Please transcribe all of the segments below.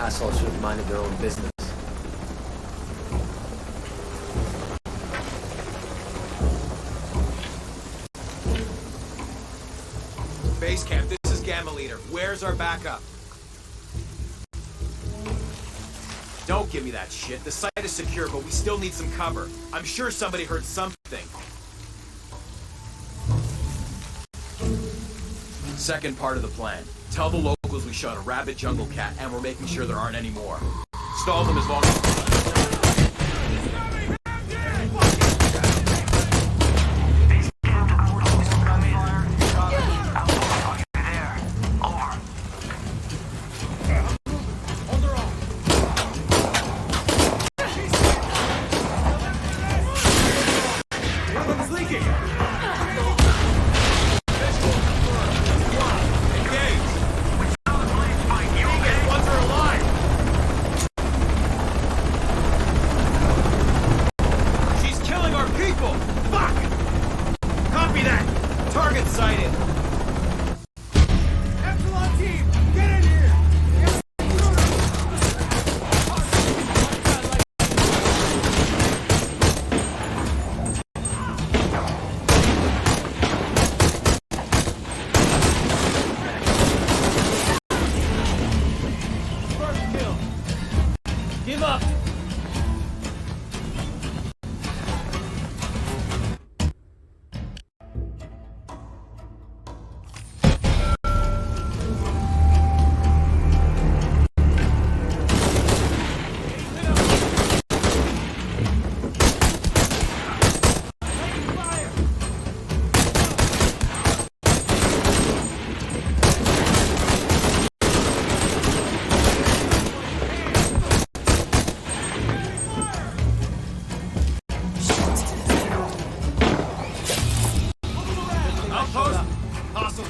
Assholes should have minded their own business. Base camp, this is Gamma Leader. Where's our backup? Don't give me that shit. The site is secure, but we still need some cover. I'm sure somebody heard something. Second part of the plan. Tell the locals we shot a rabid jungle cat and we're making sure there aren't any more. Stall them as long as...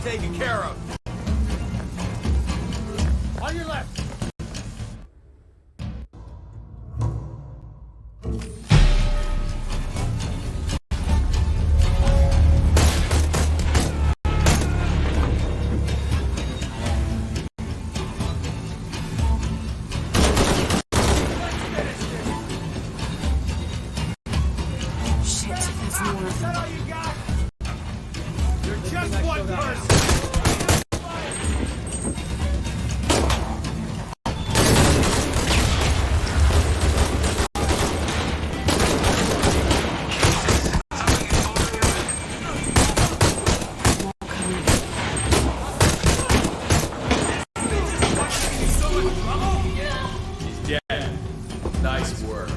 Taken care of. On your left. Shit, there's more of them. You're just one person. He's dead. Nice work.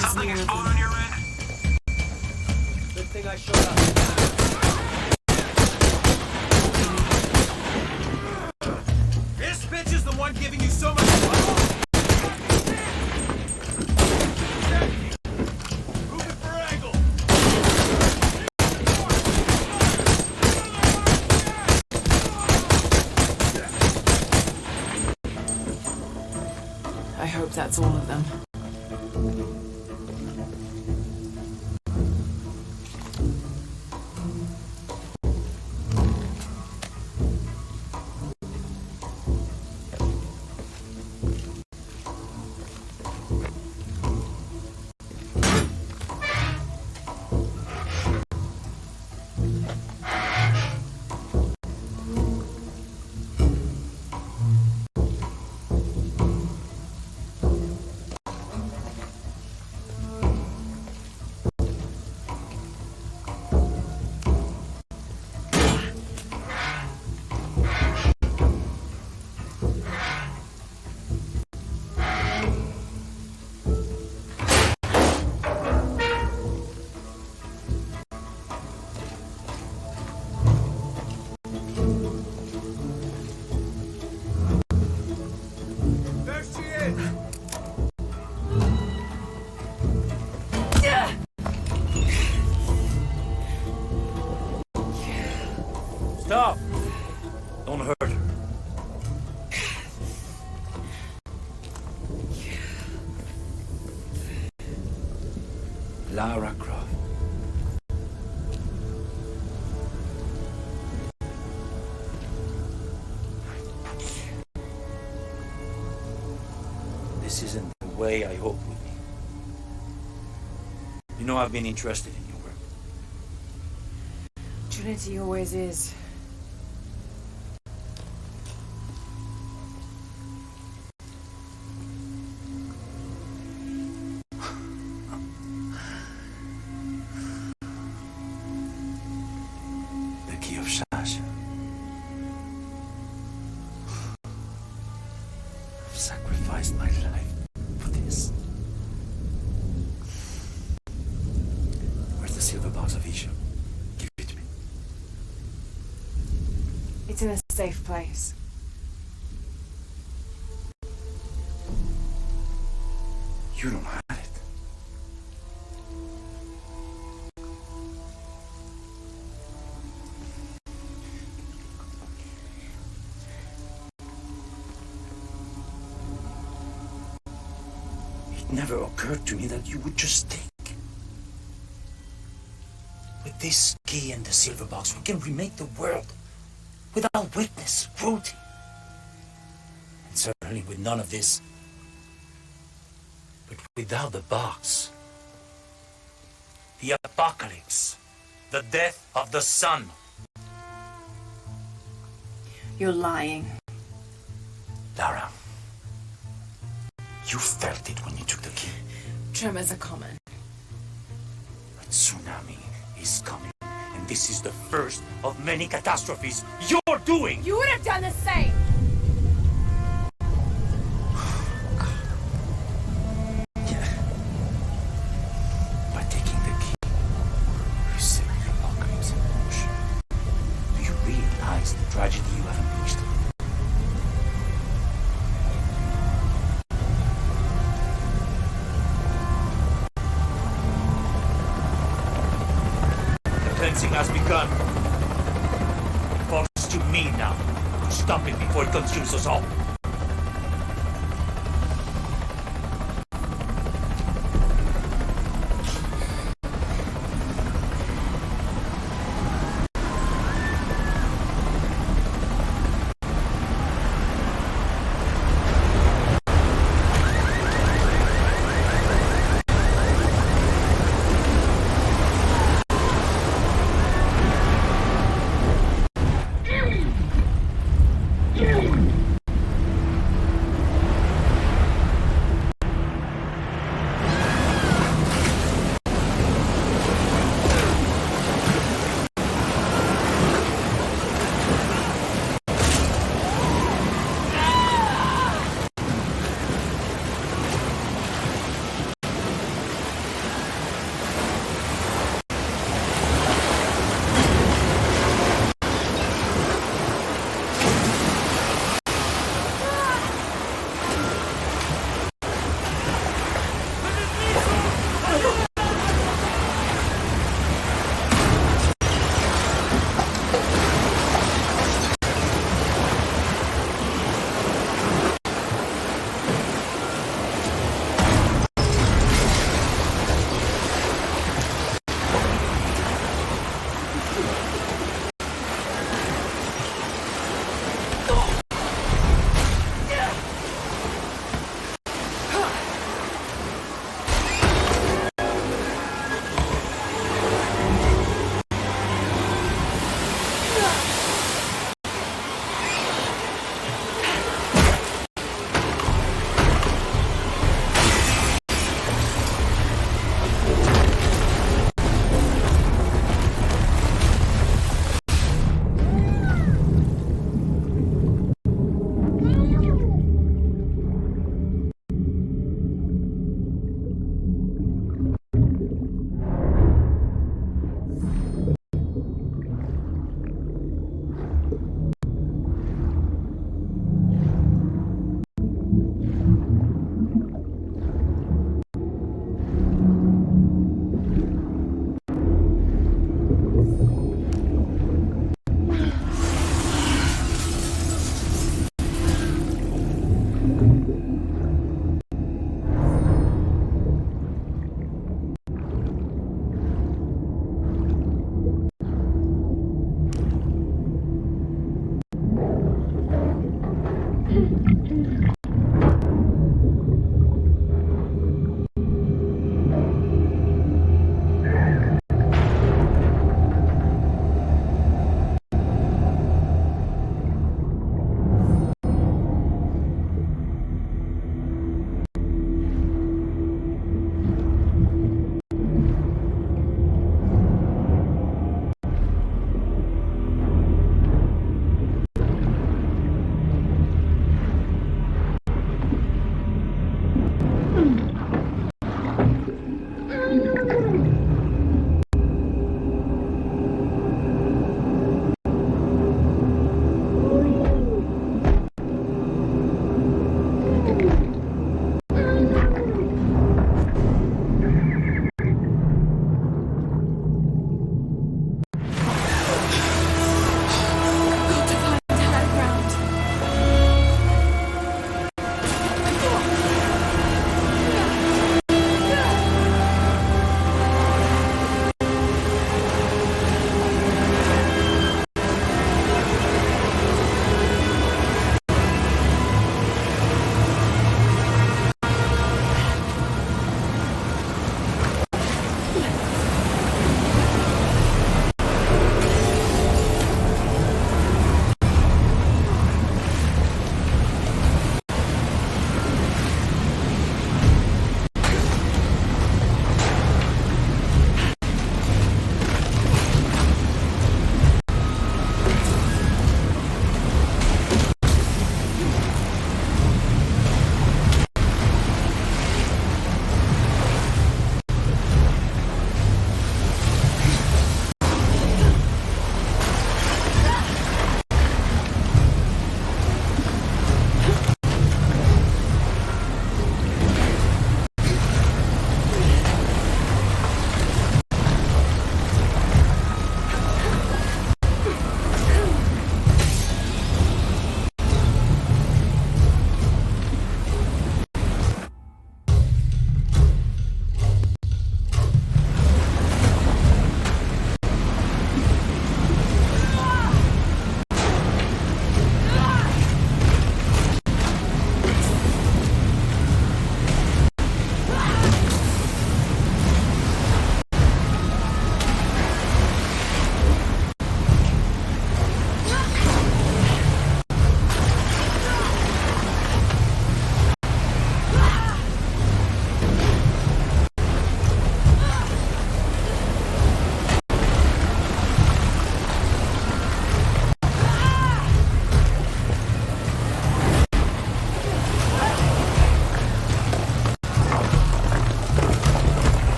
Something exploded on your end? Good thing I showed up. This bitch is the one giving you so much trouble. Moving for angle. I hope that's all of them. Stop! Don't hurt her. Lara Croft. This isn't the way I hoped would be. You know I've been interested in your work. Trinity always is. The key of Sasha. I've sacrificed my life for this. Where's the silver box of Isha? Give it to me. It's in a safe place. You don't have it. It never occurred to me that you would just take. With this key and the silver box, we can remake the world without witness, cruelty. And certainly with none of this. But without the box, the apocalypse, the death of the sun. You're lying. Lara, you felt it when you took the key. Tremors are common. A tsunami is coming, and this is the first of many catastrophes you're doing! You would have done the same! By taking the key, you set the apocalypse in motion. Do you realize the tragedy you have unleashed? The cleansing has begun. It falls to me now to stop it before it consumes us all.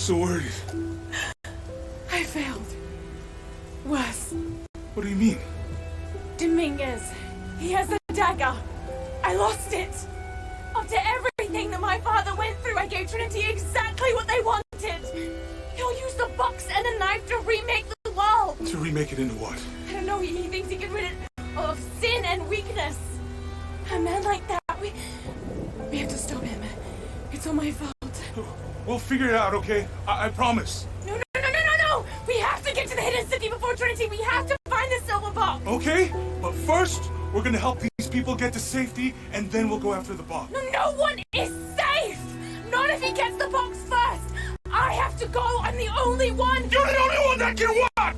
so worried. I failed. Worse. What do you mean? Dominguez. He has the dagger. I lost it. After everything that my father went through, I gave Trinity exactly what they wanted. He'll use the box and a knife to remake the world. To remake it into what? I don't know. He thinks he can rid it of sin and weakness. A man like that, we have to stop him. It's all my fault. We'll figure it out, okay? I promise. No! We have to get to the hidden city before Trinity. We have to find the silver box. Okay? But first, we're gonna help these people get to safety, and then we'll go after the box. No one is safe. Not if he gets the box first. I have to go. I'm the only one. You're the only one that can what?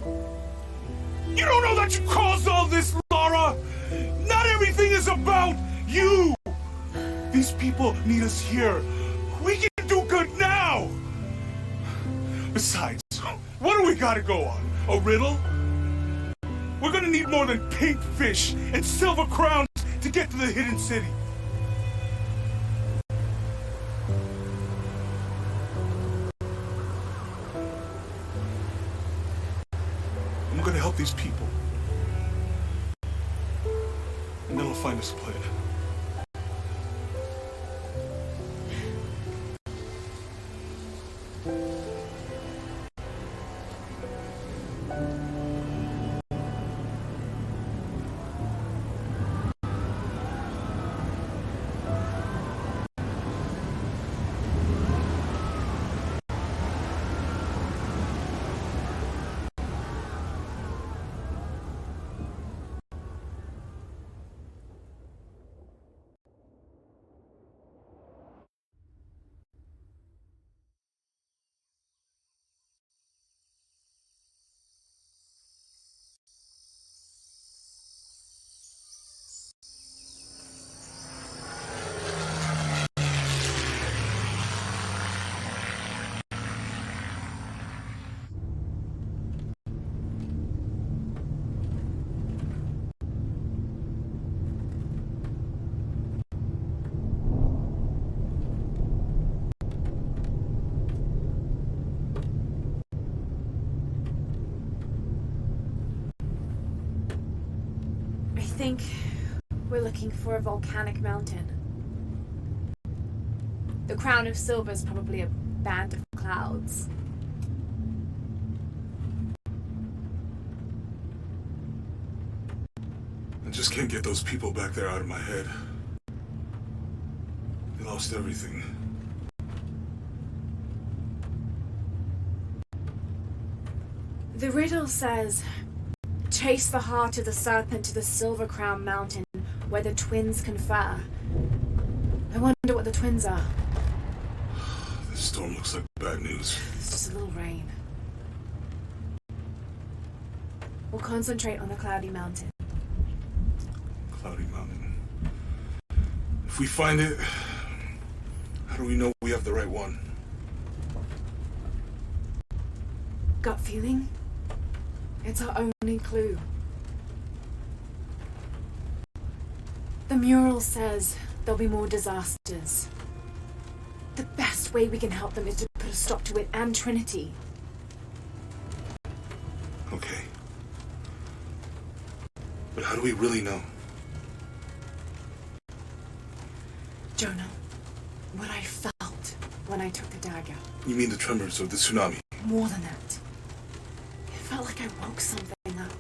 You don't know that you caused all this, Lara? Not everything is about you. These people need us here. We can do good now. Besides, what do we gotta go on? A riddle? We're gonna need more than pink fish and silver crowns to get to the hidden city. I'm gonna help these people. And then we'll find us a plan. I think we're looking for a volcanic mountain. The crown of silver is probably a band of clouds. I just can't get those people back there out of my head. They lost everything. The riddle says, chase the heart of the serpent to the Silver Crown Mountain where the twins confer. I wonder what the twins are. This storm looks like bad news. It's just a little rain. We'll concentrate on the Cloudy Mountain. Cloudy Mountain. If we find it, how do we know we have the right one? Gut feeling? It's our only clue. The mural says there'll be more disasters. The best way we can help them is to put a stop to it and Trinity. Okay. But how do we really know? Jonah, what I felt when I took the dagger. You mean the tremors or the tsunami? More than that. It felt like I woke something up.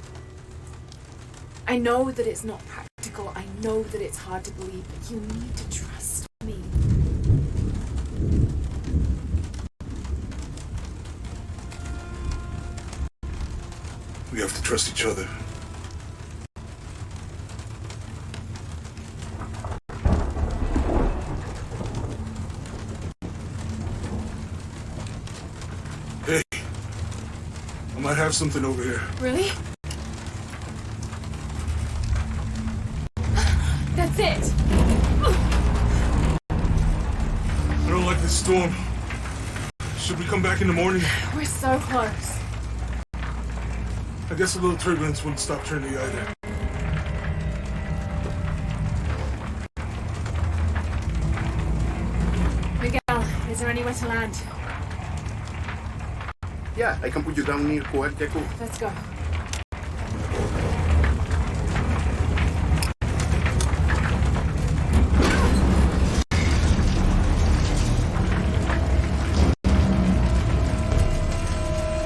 I know that it's not practical. I know that it's hard to believe, but you need to trust me. We have to trust each other. Hey, I might have something over here. Really? That's it! I don't like this storm. Should we come back in the morning? We're so close. I guess a little turbulence wouldn't stop Trinity either. Miguel, is there anywhere to land? Yeah, I can put you down near Coelteco. Let's go.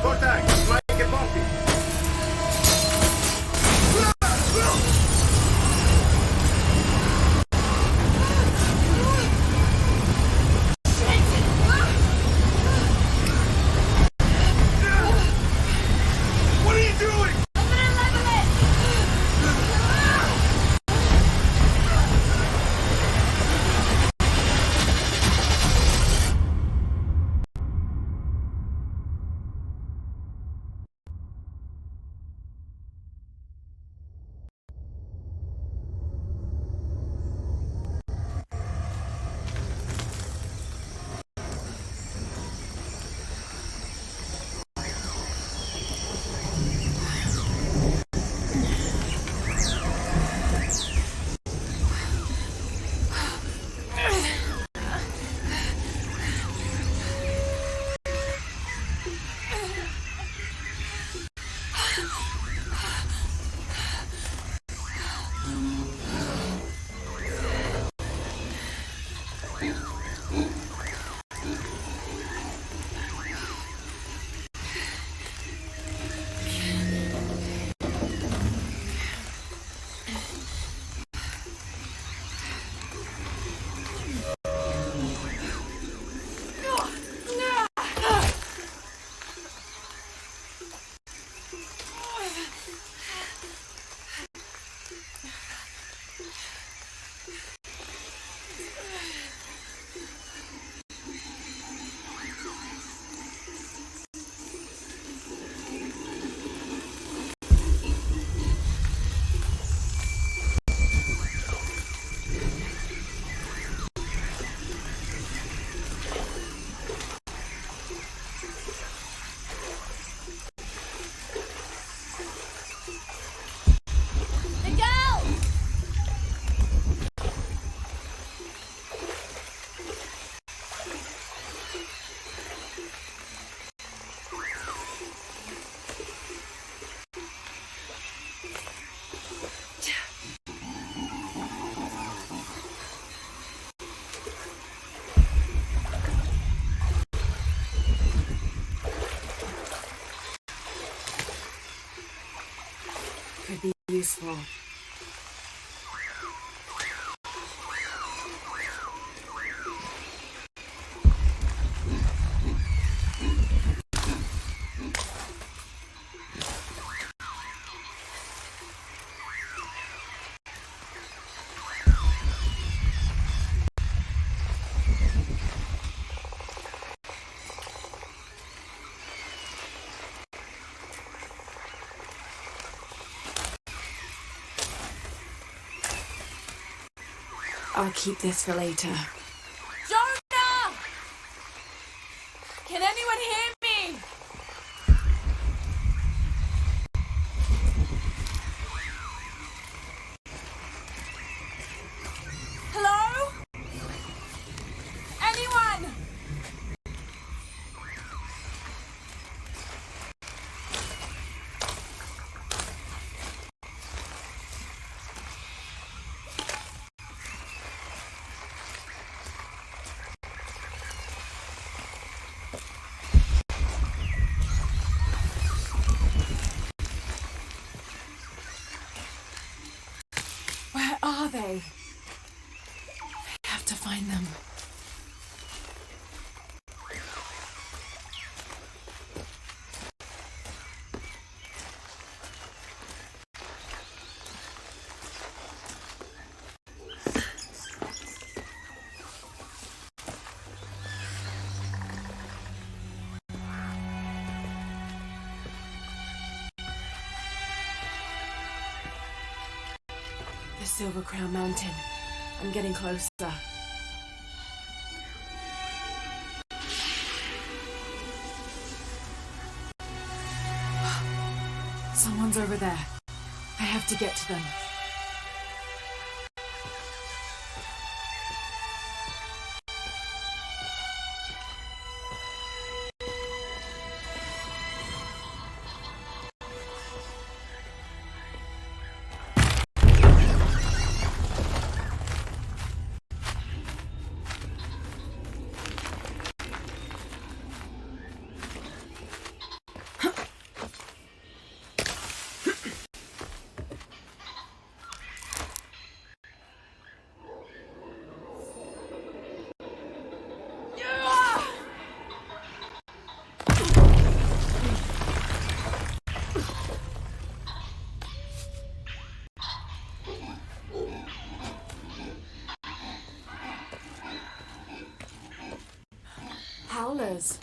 Contact! Might get bumpy. What are you doing? Could be useful. I'll keep this for later. Jonah! Can anyone hear me? Hello? Anyone? Where are they? I have to find them. The Silver Crown Mountain. I'm getting closer. Someone's over there. I have to get to them. others.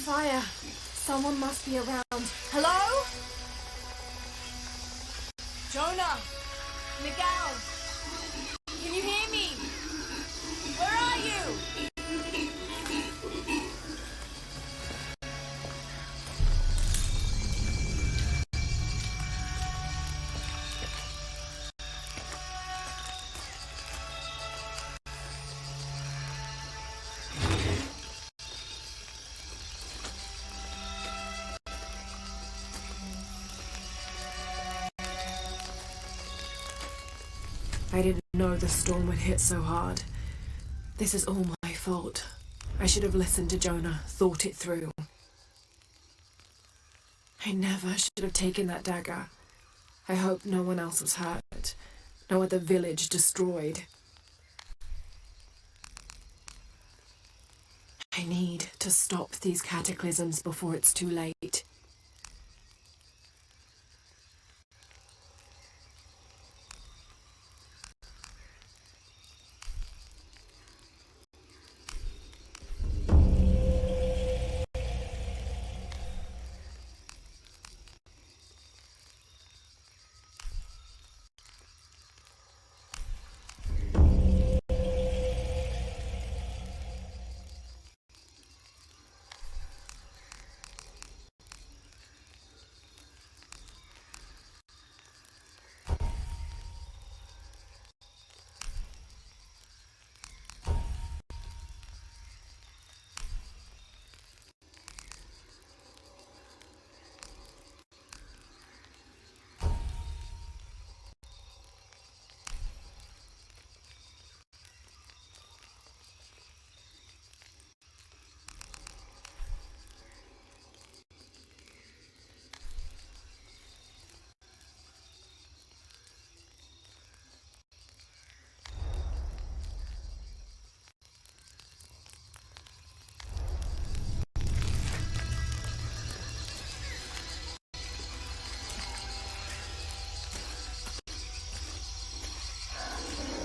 Fire. Someone must be around. Hello? Jonah! Miguel! Can you hear me? Where are you? I didn't know the storm would hit so hard. This is all my fault. I should have listened to Jonah, thought it through. I never should have taken that dagger. I hope no one else was hurt. No other village destroyed. I need to stop these cataclysms before it's too late.